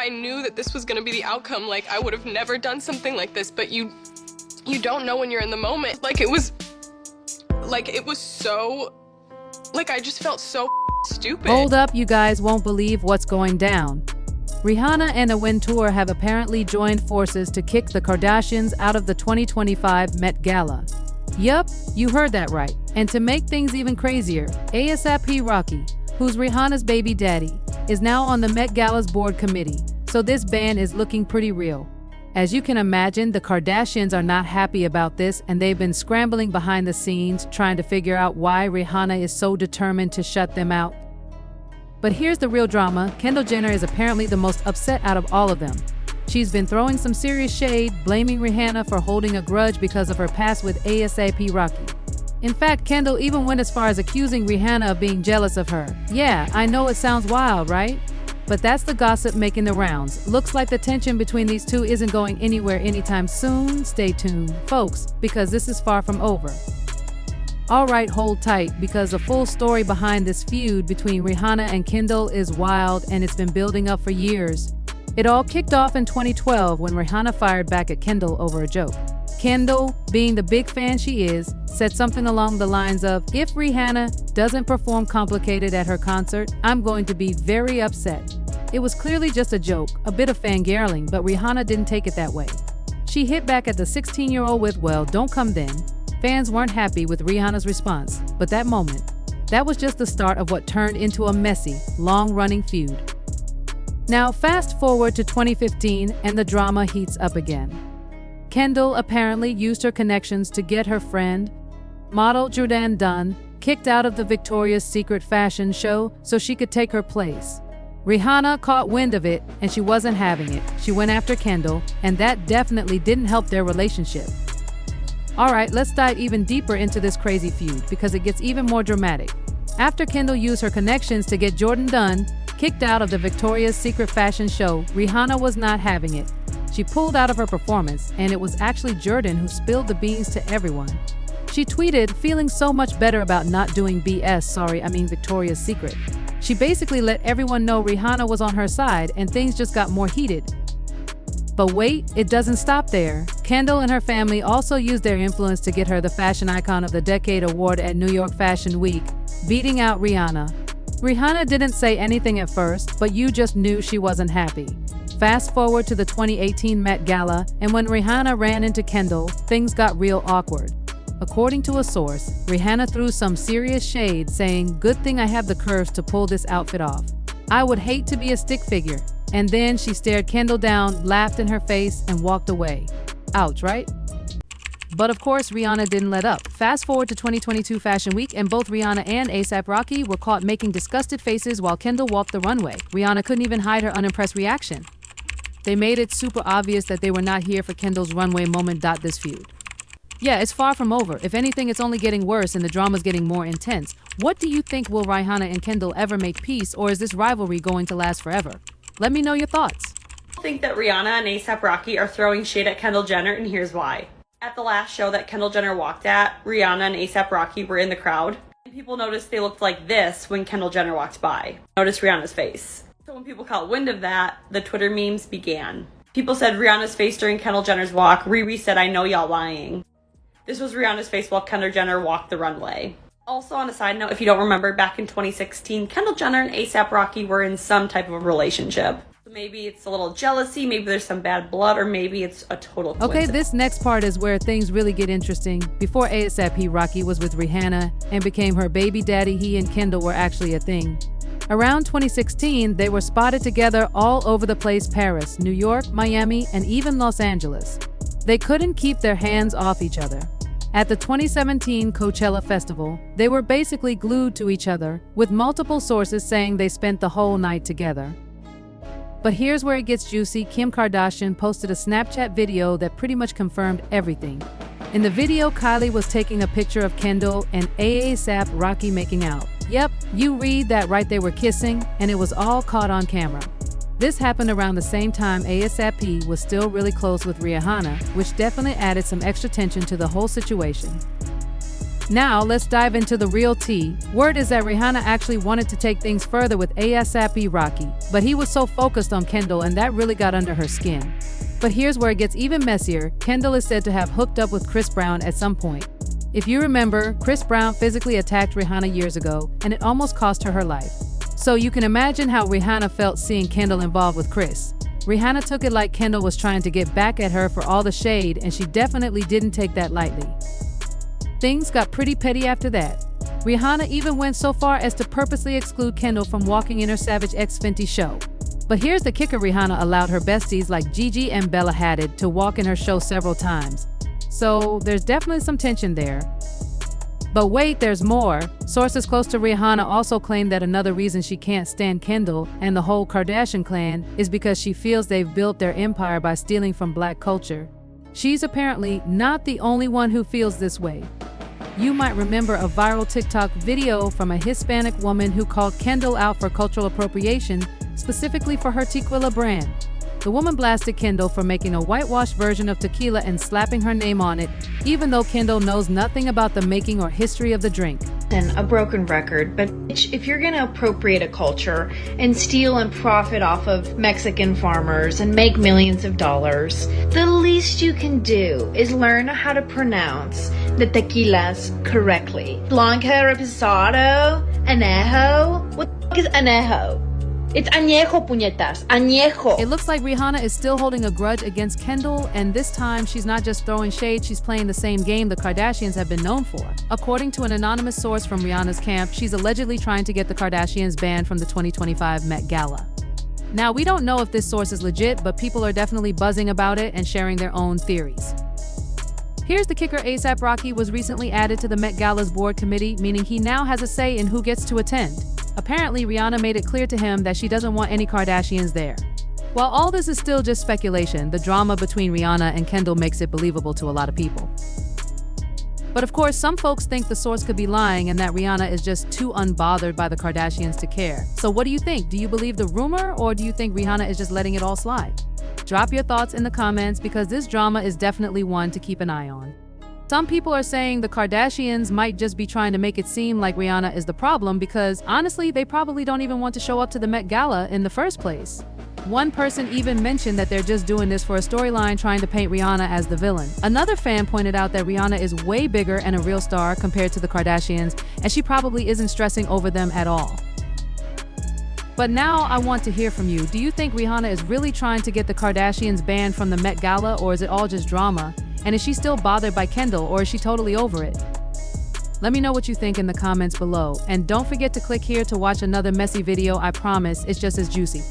I knew that this was gonna be the outcome. Like, I would have never done something like this, but you don't know when you're in the moment. Like, it was so, like, I just felt so stupid. Hold up, you guys won't believe what's going down. Rihanna and a Wintour have apparently joined forces to kick the Kardashians out of the 2025 Met Gala. Yup, you heard that right. And to make things even crazier, A$AP Rocky, who's Rihanna's baby daddy, is now on the Met Gala's board committee, so this ban is looking pretty real. As you can imagine, the Kardashians are not happy about this, and they've been scrambling behind the scenes trying to figure out why Rihanna is so determined to shut them out. But here's the real drama. Kendall Jenner is apparently the most upset out of all of them. She's been throwing some serious shade, blaming Rihanna for holding a grudge because of her past with A$AP Rocky. In fact, Kendall even went as far as accusing Rihanna of being jealous of her. Yeah, I know it sounds wild, right? But that's the gossip making the rounds. Looks like the tension between these two isn't going anywhere anytime soon. Stay tuned, folks, because this is far from over. Alright, hold tight, because the full story behind this feud between Rihanna and Kendall is wild, and it's been building up for years. It all kicked off in 2012 when Rihanna fired back at Kendall over a joke. Kendall, being the big fan she is, said something along the lines of, "If Rihanna doesn't perform Complicated at her concert, I'm going to be very upset." It was clearly just a joke, a bit of fangirling, but Rihanna didn't take it that way. She hit back at the 16-year-old with, "Well, don't come then." Fans weren't happy with Rihanna's response, but that was just the start of what turned into a messy, long-running feud. Now, fast forward to 2015, and the drama heats up again. Kendall apparently used her connections to get her friend, model Jourdan Dunn, kicked out of the Victoria's Secret fashion show so she could take her place. Rihanna caught wind of it, and she wasn't having it. She went after Kendall, and that definitely didn't help their relationship. Alright, let's dive even deeper into this crazy feud, because it gets even more dramatic. After Kendall used her connections to get Jourdan Dunn kicked out of the Victoria's Secret fashion show, Rihanna was not having it. She pulled out of her performance, and it was actually Jourdan who spilled the beans to everyone. She tweeted, feeling so much better about not doing Victoria's Secret. She basically let everyone know Rihanna was on her side, and things just got more heated. But wait, it doesn't stop there. Kendall and her family also used their influence to get her the Fashion Icon of the Decade award at New York Fashion Week, beating out Rihanna. Rihanna didn't say anything at first, but you just knew she wasn't happy. Fast forward to the 2018 Met Gala, and when Rihanna ran into Kendall, things got real awkward. According to a source, Rihanna threw some serious shade, saying, "Good thing I have the curves to pull this outfit off. I would hate to be a stick figure." And then she stared Kendall down, laughed in her face, and walked away. Ouch, right? But of course, Rihanna didn't let up. Fast forward to 2022 Fashion Week, and both Rihanna and A$AP Rocky were caught making disgusted faces while Kendall walked the runway. Rihanna couldn't even hide her unimpressed reaction. They made it super obvious that they were not here for Kendall's runway moment. This feud. Yeah, it's far from over. If anything, it's only getting worse and the drama's getting more intense. What do you think? Will Rihanna and Kendall ever make peace, or is this rivalry going to last forever? Let me know your thoughts. I think that Rihanna and A$AP Rocky are throwing shade at Kendall Jenner, and here's why. At the last show that Kendall Jenner walked at, Rihanna and A$AP Rocky were in the crowd, and people noticed they looked like this when Kendall Jenner walked by. Notice Rihanna's face. So when people caught wind of that, the Twitter memes began. People said Rihanna's face during Kendall Jenner's walk. Riri said, "I know y'all lying." This was Rihanna's face while Kendall Jenner walked the runway. Also, on a side note, if you don't remember, back in 2016, Kendall Jenner and A$AP Rocky were in some type of a relationship. So maybe it's a little jealousy, maybe there's some bad blood, or maybe it's a total coincidence. Okay, this next part is where things really get interesting. Before A$AP Rocky was with Rihanna and became her baby daddy, he and Kendall were actually a thing. Around 2016, they were spotted together all over the place: Paris, New York, Miami, and even Los Angeles. They couldn't keep their hands off each other. At the 2017 Coachella Festival, they were basically glued to each other, with multiple sources saying they spent the whole night together. But here's where it gets juicy. Kim Kardashian posted a Snapchat video that pretty much confirmed everything. In the video, Kylie was taking a picture of Kendall and A$AP Rocky making out. Yep, you read that right, they were kissing, and it was all caught on camera. This happened around the same time A$AP was still really close with Rihanna, which definitely added some extra tension to the whole situation. Now, let's dive into the real tea. Word is that Rihanna actually wanted to take things further with A$AP Rocky, but he was so focused on Kendall and that really got under her skin. But here's where it gets even messier. Kendall is said to have hooked up with Chris Brown at some point. If you remember, Chris Brown physically attacked Rihanna years ago, and it almost cost her her life. So you can imagine how Rihanna felt seeing Kendall involved with Chris. Rihanna took it like Kendall was trying to get back at her for all the shade, and she definitely didn't take that lightly. Things got pretty petty after that. Rihanna even went so far as to purposely exclude Kendall from walking in her Savage X Fenty show. But here's the kicker: Rihanna allowed her besties like Gigi and Bella Hadid to walk in her show several times. So there's definitely some tension there. But wait, there's more. Sources close to Rihanna also claim that another reason she can't stand Kendall and the whole Kardashian clan is because she feels they've built their empire by stealing from Black culture. She's apparently not the only one who feels this way. You might remember a viral TikTok video from a Hispanic woman who called Kendall out for cultural appropriation, specifically for her tequila brand. The woman blasted Kendall for making a whitewashed version of tequila and slapping her name on it, even though Kendall knows nothing about the making or history of the drink. And a broken record, but if you're gonna appropriate a culture and steal and profit off of Mexican farmers and make millions of dollars, the least you can do is learn how to pronounce the tequilas correctly. Blanca, Reposado, Añejo. What the fuck is Añejo? It's añejo, puñetas. Añejo. It looks like Rihanna is still holding a grudge against Kendall, and this time she's not just throwing shade, she's playing the same game the Kardashians have been known for. According to an anonymous source from Rihanna's camp, she's allegedly trying to get the Kardashians banned from the 2025 Met Gala. Now, we don't know if this source is legit, but people are definitely buzzing about it and sharing their own theories. Here's the kicker: A$AP Rocky was recently added to the Met Gala's board committee, meaning he now has a say in who gets to attend. Apparently, Rihanna made it clear to him that she doesn't want any Kardashians there. While all this is still just speculation, the drama between Rihanna and Kendall makes it believable to a lot of people. But of course, some folks think the source could be lying and that Rihanna is just too unbothered by the Kardashians to care. So what do you think? Do you believe the rumor, or do you think Rihanna is just letting it all slide? Drop your thoughts in the comments, because this drama is definitely one to keep an eye on. Some people are saying the Kardashians might just be trying to make it seem like Rihanna is the problem because, honestly, they probably don't even want to show up to the Met Gala in the first place. One person even mentioned that they're just doing this for a storyline, trying to paint Rihanna as the villain. Another fan pointed out that Rihanna is way bigger and a real star compared to the Kardashians, and she probably isn't stressing over them at all. But now I want to hear from you. Do you think Rihanna is really trying to get the Kardashians banned from the Met Gala, or is it all just drama? And is she still bothered by Kendall, or is she totally over it? Let me know what you think in the comments below. And don't forget to click here to watch another messy video. I promise it's just as juicy.